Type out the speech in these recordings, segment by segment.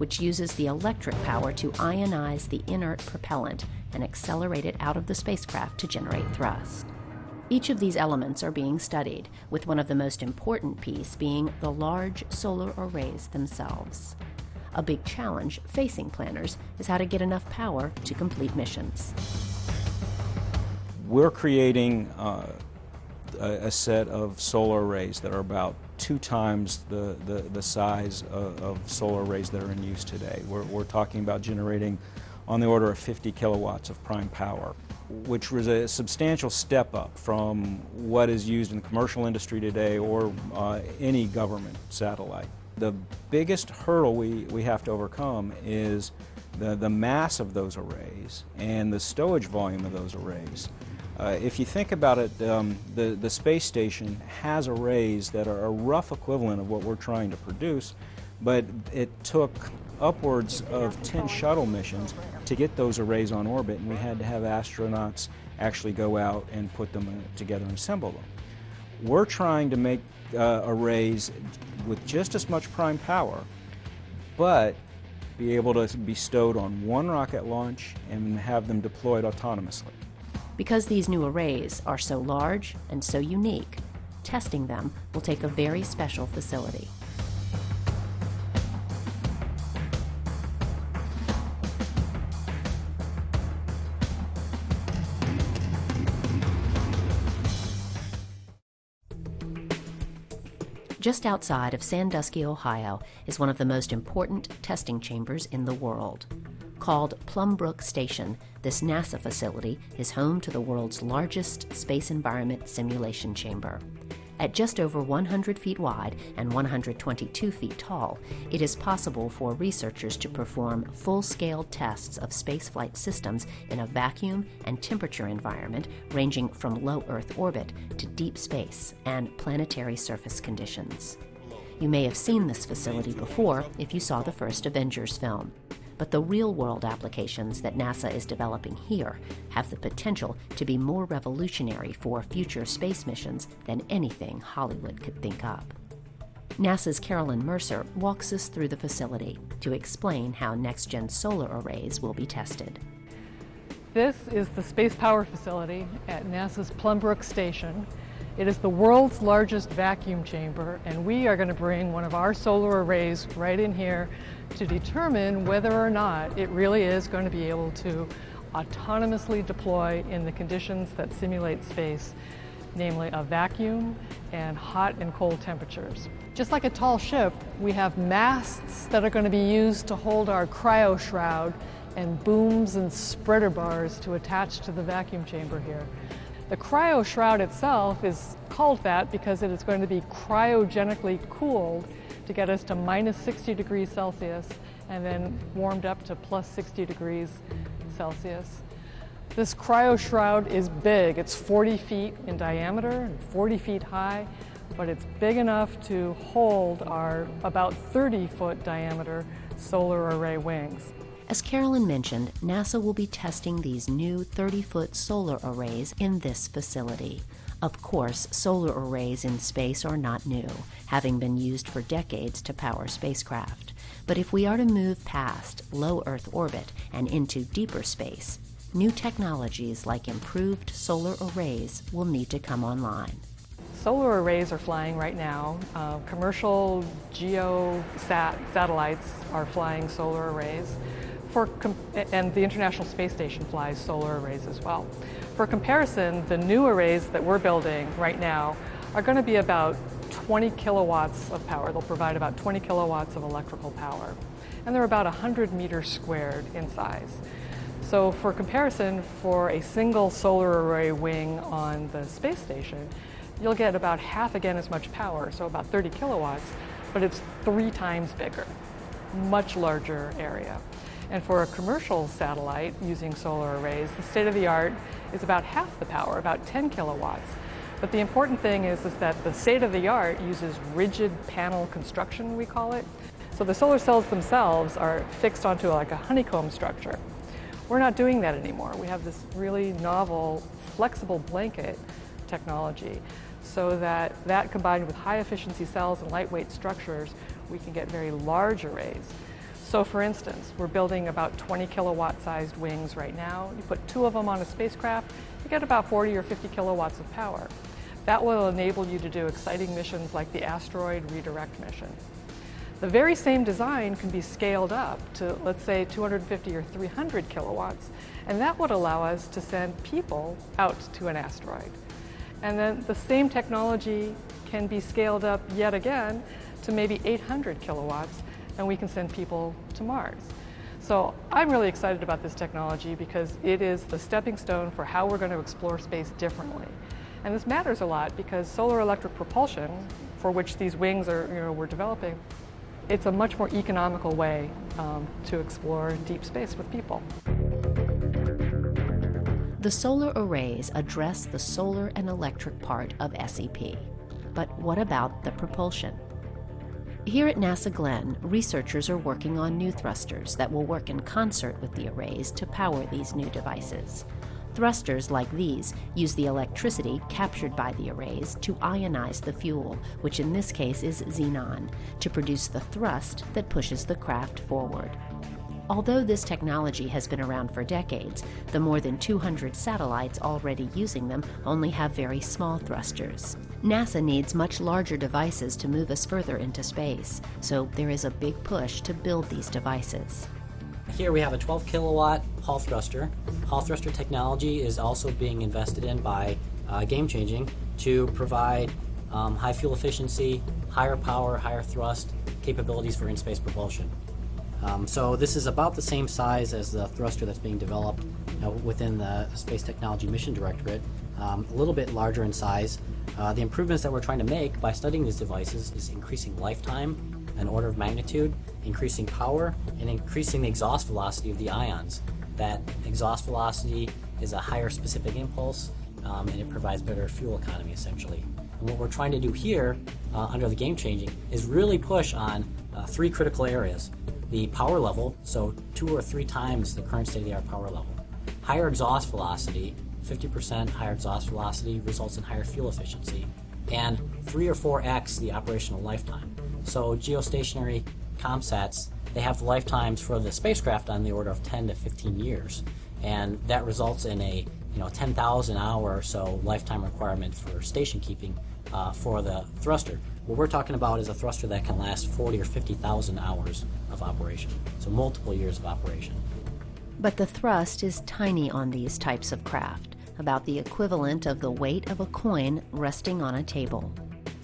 which uses the electric power to ionize the inert propellant and accelerate it out of the spacecraft to generate thrust. Each of these elements are being studied, with one of the most important pieces being the large solar arrays themselves. A big challenge facing planners is how to get enough power to complete missions. We're creating a set of solar arrays that are about 2 times the size of solar arrays that are in use today. We're talking about generating on the order of 50 kilowatts of prime power, which was a substantial step up from what is used in the commercial industry today or any government satellite. The biggest hurdle we have to overcome is the mass of those arrays and the stowage volume of those arrays. If you think about it, the space station has arrays that are a rough equivalent of what we're trying to produce, but it took upwards of 10 shuttle missions to get those arrays on orbit, and we had to have astronauts actually go out and put them together and assemble them. We're trying to make arrays with just as much prime power, but be able to be stowed on one rocket launch and have them deployed autonomously. Because these new arrays are so large and so unique, testing them will take a very special facility. Just outside of Sandusky, Ohio, is one of the most important testing chambers in the world. Called Plumbrook Station, this NASA facility is home to the world's largest space environment simulation chamber. At just over 100 feet wide and 122 feet tall, it is possible for researchers to perform full-scale tests of spaceflight systems in a vacuum and temperature environment ranging from low Earth orbit to deep space and planetary surface conditions. You may have seen this facility before if you saw the first Avengers film. But the real-world applications that NASA is developing here have the potential to be more revolutionary for future space missions than anything Hollywood could think up. NASA's Carolyn Mercer walks us through the facility to explain how next-gen solar arrays will be tested. This is the Space Power Facility at NASA's Plumbrook Station. It is the world's largest vacuum chamber, and we are going to bring one of our solar arrays right in here to determine whether or not it really is going to be able to autonomously deploy in the conditions that simulate space, namely a vacuum and hot and cold temperatures. Just like a tall ship, we have masts that are going to be used to hold our cryo shroud and booms and spreader bars to attach to the vacuum chamber here. The cryo shroud itself is called that because it is going to be cryogenically cooled to get us to minus 60 degrees Celsius and then warmed up to plus 60 degrees Celsius. This cryo shroud is big. It's 40 feet in diameter and 40 feet high, but it's big enough to hold our about 30-foot diameter solar array wings. As Carolyn mentioned, NASA will be testing these new 30-foot solar arrays in this facility. Of course, solar arrays in space are not new, having been used for decades to power spacecraft. But if we are to move past low Earth orbit and into deeper space, new technologies like improved solar arrays will need to come online. Solar arrays are flying right now. Commercial satellites are flying solar arrays. And the International Space Station flies solar arrays as well. For comparison, the new arrays that we're building right now are going to be about 20 kilowatts of power. They'll provide about 20 kilowatts of electrical power. And they're about 100 meters squared in size. So for comparison, for a single solar array wing on the space station, you'll get about half again as much power, so about 30 kilowatts, but it's 3 times bigger, much larger area. And for a commercial satellite using solar arrays, the state-of-the-art is about half the power, about 10 kilowatts. But the important thing is that the state-of-the-art uses rigid panel construction, we call it. So the solar cells themselves are fixed onto like a honeycomb structure. We're not doing that anymore. We have this really novel, flexible blanket technology, so that combined with high-efficiency cells and lightweight structures, we can get very large arrays. So for instance, we're building about 20 kilowatt sized wings right now. You put 2 of them on a spacecraft, you get about 40 or 50 kilowatts of power. That will enable you to do exciting missions like the asteroid redirect mission. The very same design can be scaled up to, let's say, 250 or 300 kilowatts, and that would allow us to send people out to an asteroid. And then the same technology can be scaled up yet again to maybe 800 kilowatts, and we can send people to Mars. So I'm really excited about this technology because it is the stepping stone for how we're going to explore space differently. And this matters a lot because solar electric propulsion, for which these wings are, we're developing, it's a much more economical way to explore deep space with people. The solar arrays address the solar and electric part of SEP. But what about the propulsion? Here at NASA Glenn, researchers are working on new thrusters that will work in concert with the arrays to power these new devices. Thrusters like these use the electricity captured by the arrays to ionize the fuel, which in this case is xenon, to produce the thrust that pushes the craft forward. Although this technology has been around for decades, the more than 200 satellites already using them only have very small thrusters. NASA needs much larger devices to move us further into space, so there is a big push to build these devices. Here we have a 12 kilowatt Hall thruster. Hall thruster technology is also being invested in by Game Changing to provide high fuel efficiency, higher power, higher thrust capabilities for in-space propulsion. So this is about the same size as the thruster that's being developed within the Space Technology Mission Directorate, a little bit larger in size. The improvements that we're trying to make by studying these devices is increasing lifetime, an order of magnitude, increasing power, and increasing the exhaust velocity of the ions. That exhaust velocity is a higher specific impulse, and it provides better fuel economy essentially. And what we're trying to do here under the Game Changing is really push on 3 critical areas. The power level, so 2 or 3 times the current state-of-the-art power level. Higher exhaust velocity, 50% higher exhaust velocity results in higher fuel efficiency. And 3 or 4x the operational lifetime. So geostationary ComSats, they have lifetimes for the spacecraft on the order of 10 to 15 years. And that results in a 10,000 hour or so lifetime requirement for station keeping for the thruster. What we're talking about is a thruster that can last 40 or 50,000 hours of operation, so multiple years of operation. But the thrust is tiny on these types of craft, about the equivalent of the weight of a coin resting on a table.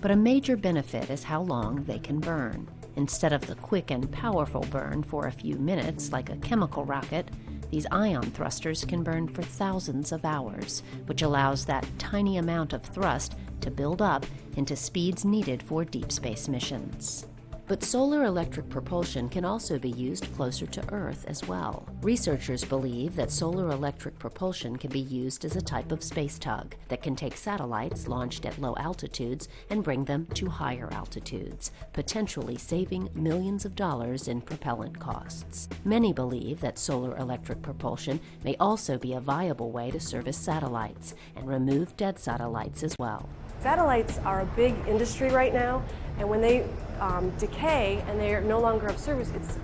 But a major benefit is how long they can burn. Instead of the quick and powerful burn for a few minutes like a chemical rocket, these ion thrusters can burn for thousands of hours, which allows that tiny amount of thrust to build up into speeds needed for deep space missions. But solar electric propulsion can also be used closer to Earth as well. Researchers believe that solar electric propulsion can be used as a type of space tug that can take satellites launched at low altitudes and bring them to higher altitudes, potentially saving millions of dollars in propellant costs. Many believe that solar electric propulsion may also be a viable way to service satellites and remove dead satellites as well. Satellites are a big industry right now, and when they decay and they are no longer of service, it's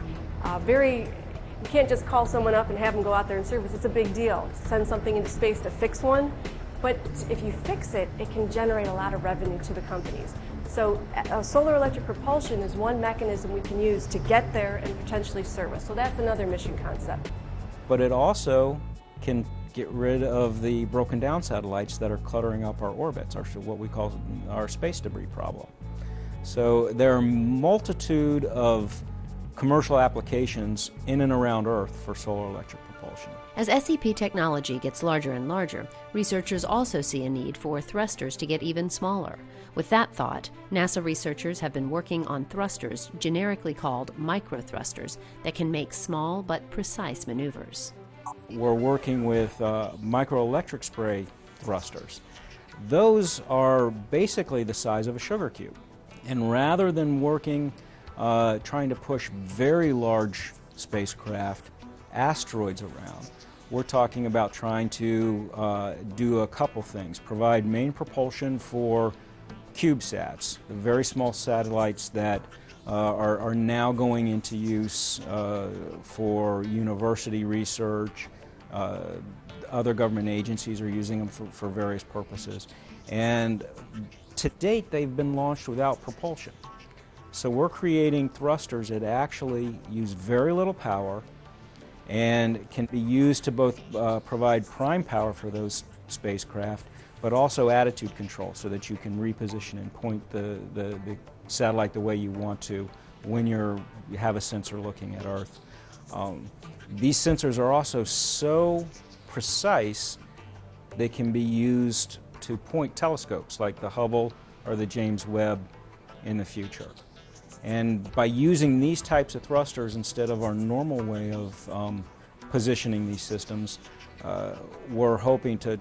you can't just call someone up and have them go out there and service. It's a big deal to send something into space to fix one, but if you fix it, it can generate a lot of revenue to the companies. So solar electric propulsion is one mechanism we can use to get there and potentially service. So that's another mission concept. But it also can get rid of the broken down satellites that are cluttering up our orbits, or what we call our space debris problem. So there are a multitude of commercial applications in and around Earth for solar electric propulsion. As SEP technology gets larger and larger, researchers also see a need for thrusters to get even smaller. With that thought, NASA researchers have been working on thrusters generically called microthrusters that can make small but precise maneuvers. We're working with microelectric spray thrusters. Those are basically the size of a sugar cube. And rather than working, trying to push very large spacecraft, asteroids around, we're talking about trying to do a couple things. Provide main propulsion for CubeSats, the very small satellites that are now going into use for university research. Other government agencies are using them for various purposes. And to date, they've been launched without propulsion. So we're creating thrusters that actually use very little power and can be used to both provide prime power for those spacecraft, but also attitude control so that you can reposition and point the satellite the way you want to when you have a sensor looking at Earth. These sensors are also so precise they can be used to point telescopes like the Hubble or the James Webb in the future. And by using these types of thrusters instead of our normal way of positioning these systems, we're hoping to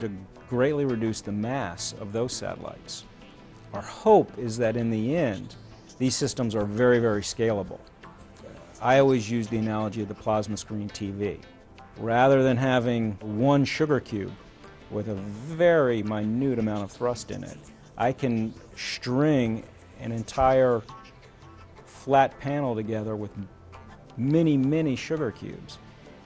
greatly reduce the mass of those satellites. Our hope is that in the end, these systems are very, very scalable. I always use the analogy of the plasma screen TV. Rather than having one sugar cube with a very minute amount of thrust in it, I can string an entire flat panel together with many, many sugar cubes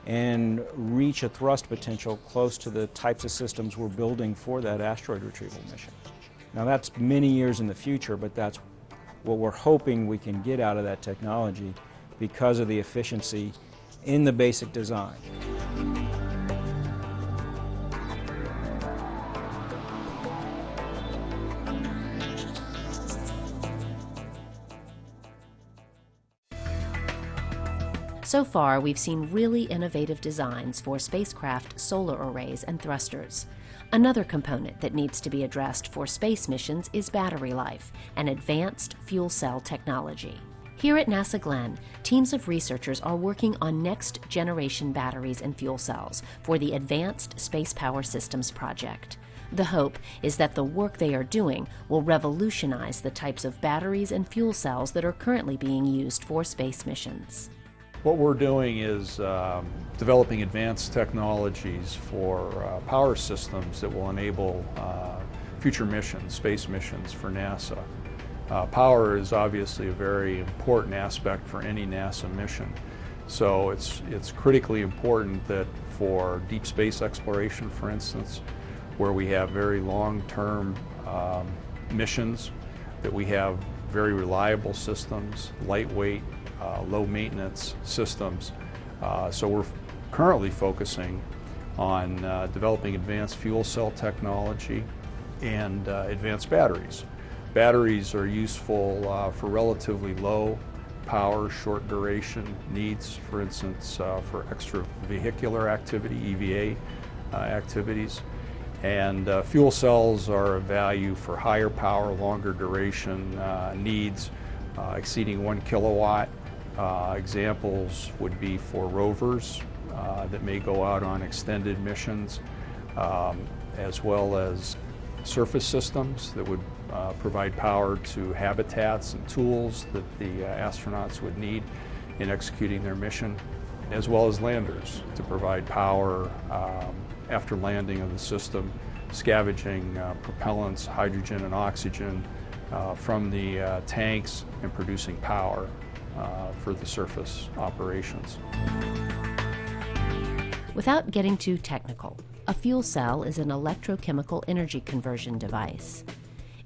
and reach a thrust potential close to the types of systems we're building for that asteroid retrieval mission. Now that's many years in the future, but that's what we're hoping we can get out of that technology because of the efficiency in the basic design. So far, we've seen really innovative designs for spacecraft solar arrays and thrusters. Another component that needs to be addressed for space missions is battery life and advanced fuel cell technology. Here at NASA Glenn, teams of researchers are working on next-generation batteries and fuel cells for the Advanced Space Power Systems project. The hope is that the work they are doing will revolutionize the types of batteries and fuel cells that are currently being used for space missions. What we're doing is developing advanced technologies for power systems that will enable future missions, space missions for NASA. Power is obviously a very important aspect for any NASA mission. So it's critically important that for deep space exploration, for instance, where we have very long-term missions, that we have very reliable systems, lightweight, low maintenance systems. So we're currently focusing on developing advanced fuel cell technology and advanced batteries. Batteries are useful for relatively low power, short duration needs, for instance, for extravehicular activity, EVA activities. And fuel cells are of value for higher power, longer duration needs, exceeding 1 kilowatt. Examples would be for rovers that may go out on extended missions, as well as surface systems that would provide power to habitats and tools that the astronauts would need in executing their mission, as well as landers to provide power after landing of the system, scavenging propellants, hydrogen and oxygen from the tanks and producing power for the surface operations. Without getting too technical, a fuel cell is an electrochemical energy conversion device.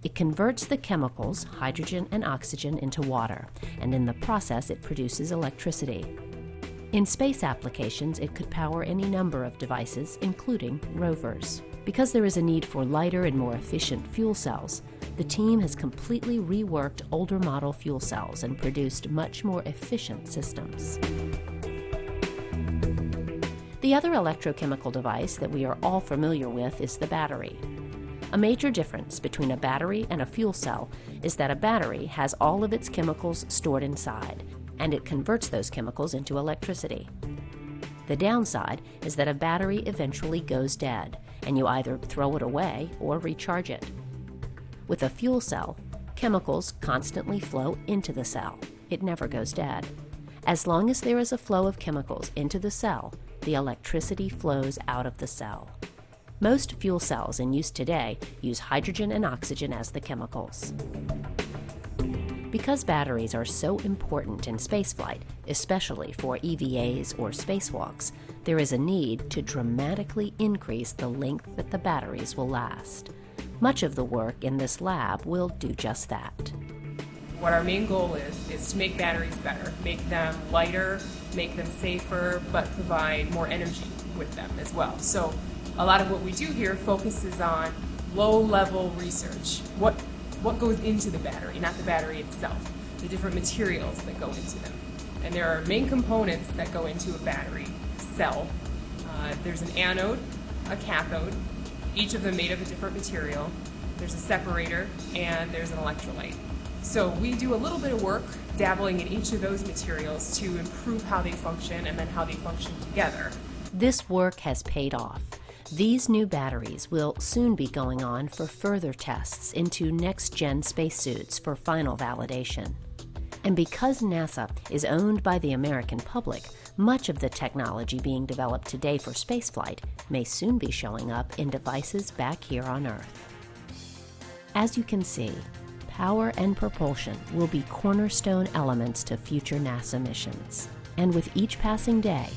It converts the chemicals, hydrogen and oxygen, into water, and in the process it produces electricity. In space applications, it could power any number of devices, including rovers. Because there is a need for lighter and more efficient fuel cells, the team has completely reworked older model fuel cells and produced much more efficient systems. The other electrochemical device that we are all familiar with is the battery. A major difference between a battery and a fuel cell is that a battery has all of its chemicals stored inside, and it converts those chemicals into electricity. The downside is that a battery eventually goes dead, and you either throw it away or recharge it. With a fuel cell, chemicals constantly flow into the cell. It never goes dead. As long as there is a flow of chemicals into the cell, the electricity flows out of the cell. Most fuel cells in use today use hydrogen and oxygen as the chemicals. Because batteries are so important in spaceflight, especially for EVAs or spacewalks, there is a need to dramatically increase the length that the batteries will last. Much of the work in this lab will do just that. What our main goal is to make batteries better, make them lighter, make them safer, but provide more energy with them as well. So a lot of what we do here focuses on low-level research. What goes into the battery, not the battery itself, the different materials that go into them. And there are main components that go into a battery cell. There's an anode, a cathode, each of them made of a different material. There's a separator, and there's an electrolyte. So we do a little bit of work dabbling in each of those materials to improve how they function and then how they function together. This work has paid off. These new batteries will soon be going on for further tests into next-gen spacesuits for final validation. And because NASA is owned by the American public, much of the technology being developed today for spaceflight may soon be showing up in devices back here on Earth. As you can see, power and propulsion will be cornerstone elements to future NASA missions. And with each passing day,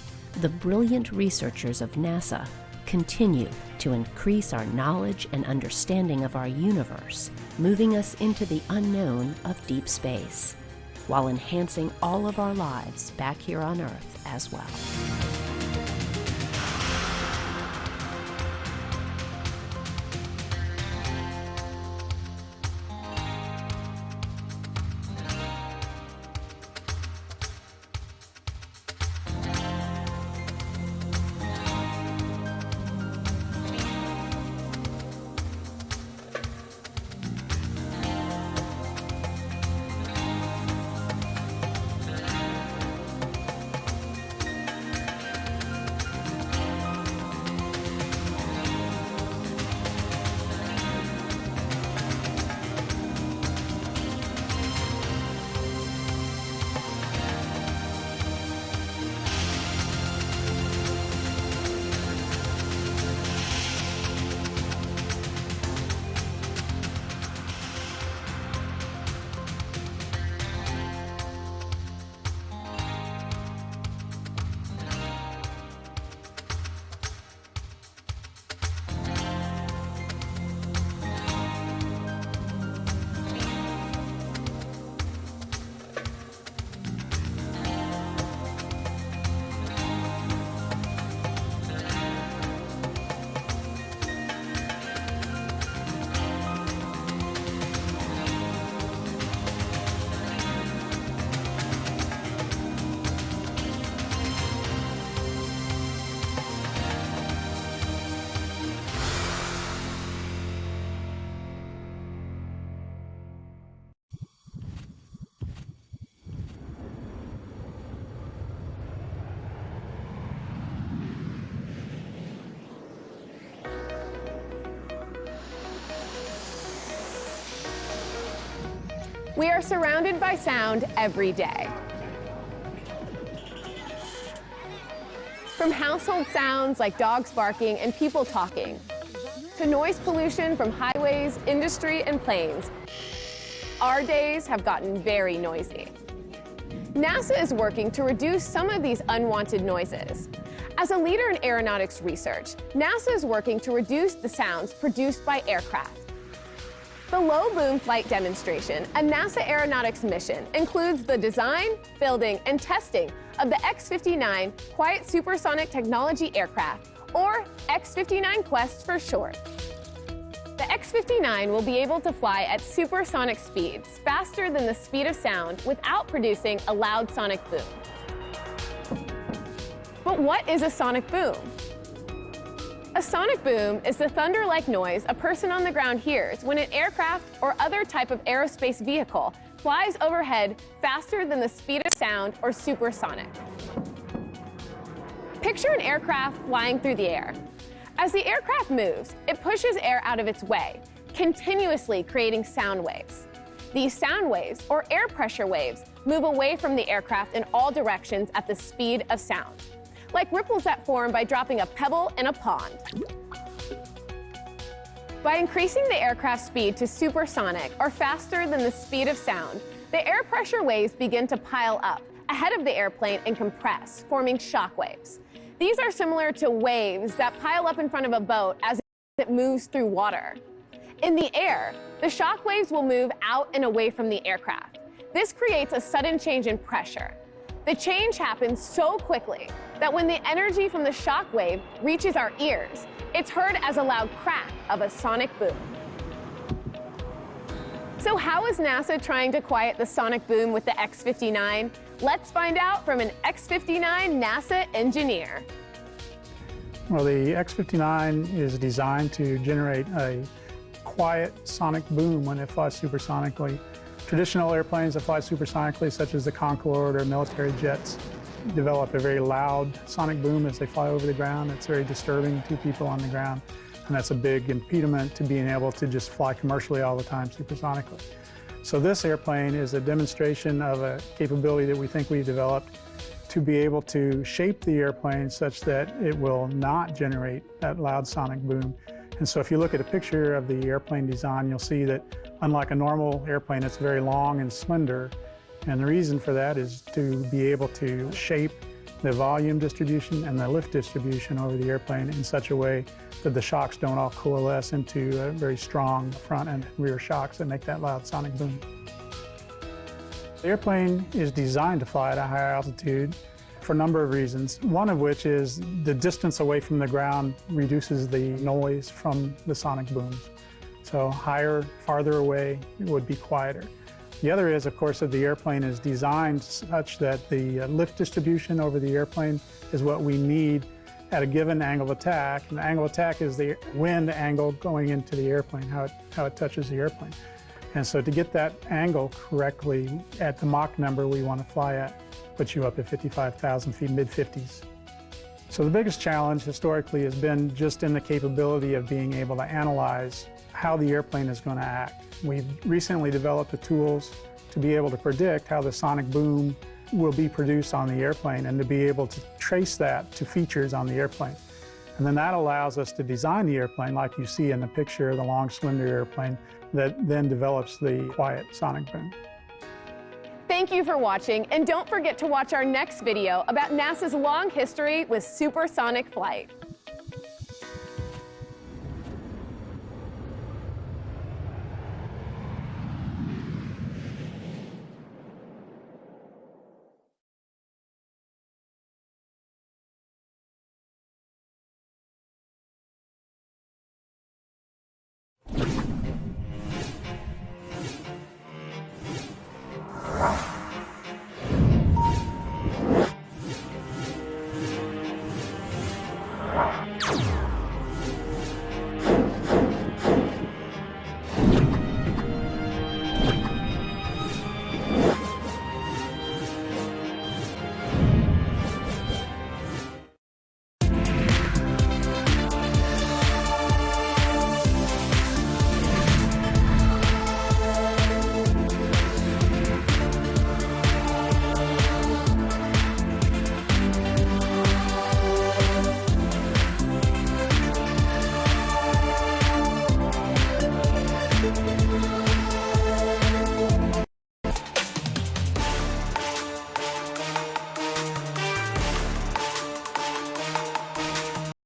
the brilliant researchers of NASA continue to increase our knowledge and understanding of our universe, moving us into the unknown of deep space, while enhancing all of our lives back here on Earth as well. We are surrounded by sound every day. From household sounds like dogs barking and people talking, to noise pollution from highways, industry, and planes, our days have gotten very noisy. NASA is working to reduce some of these unwanted noises. As a leader in aeronautics research, NASA is working to reduce the sounds produced by aircraft. The Low Boom Flight Demonstration, a NASA aeronautics mission, includes the design, building, and testing of the X-59 Quiet Supersonic Technology Aircraft, or X-59 Quest for short. The X-59 will be able to fly at supersonic speeds, faster than the speed of sound, without producing a loud sonic boom. But what is a sonic boom? A sonic boom is the thunder-like noise a person on the ground hears when an aircraft or other type of aerospace vehicle flies overhead faster than the speed of sound or supersonic. Picture an aircraft flying through the air. As the aircraft moves, it pushes air out of its way, continuously creating sound waves. These sound waves, or air pressure waves, move away from the aircraft in all directions at the speed of sound, like ripples that form by dropping a pebble in a pond. By increasing the aircraft's speed to supersonic, or faster than the speed of sound, the air pressure waves begin to pile up ahead of the airplane and compress, forming shock waves. These are similar to waves that pile up in front of a boat as it moves through water. In the air, the shock waves will move out and away from the aircraft. This creates a sudden change in pressure. The change happens so quickly that when the energy from the shock wave reaches our ears, it's heard as a loud crack of a sonic boom. So how is NASA trying to quiet the sonic boom with the X-59? Let's find out from an X-59 NASA engineer. Well, the X-59 is designed to generate a quiet sonic boom when it flies supersonically. Traditional airplanes that fly supersonically, such as the Concorde or military jets, develop a very loud sonic boom as they fly over the ground. It's very disturbing to people on the ground, and that's a big impediment to being able to just fly commercially all the time supersonically. So this airplane is a demonstration of a capability that we think we've developed to be able to shape the airplane such that it will not generate that loud sonic boom. And so if you look at a picture of the airplane design, you'll see that unlike a normal airplane, it's very long and slender. And the reason for that is to be able to shape the volume distribution and the lift distribution over the airplane in such a way that the shocks don't all coalesce into very strong front and rear shocks that make that loud sonic boom. The airplane is designed to fly at a higher altitude for a number of reasons, one of which is the distance away from the ground reduces the noise from the sonic booms. So higher, farther away, it would be quieter. The other is, of course, that the airplane is designed such that the lift distribution over the airplane is what we need at a given angle of attack. And the angle of attack is the wind angle going into the airplane, how it touches the airplane. And so to get that angle correctly at the Mach number we want to fly at, puts you up at 55,000 feet, mid-50s. So the biggest challenge historically has been just in the capability of being able to analyze how the airplane is going to act. We've recently developed the tools to be able to predict how the sonic boom will be produced on the airplane and to be able to trace that to features on the airplane. And then that allows us to design the airplane like you see in the picture, the long, slender airplane that then develops the quiet sonic boom. Thank you for watching, and don't forget to watch our next video about NASA's long history with supersonic flight.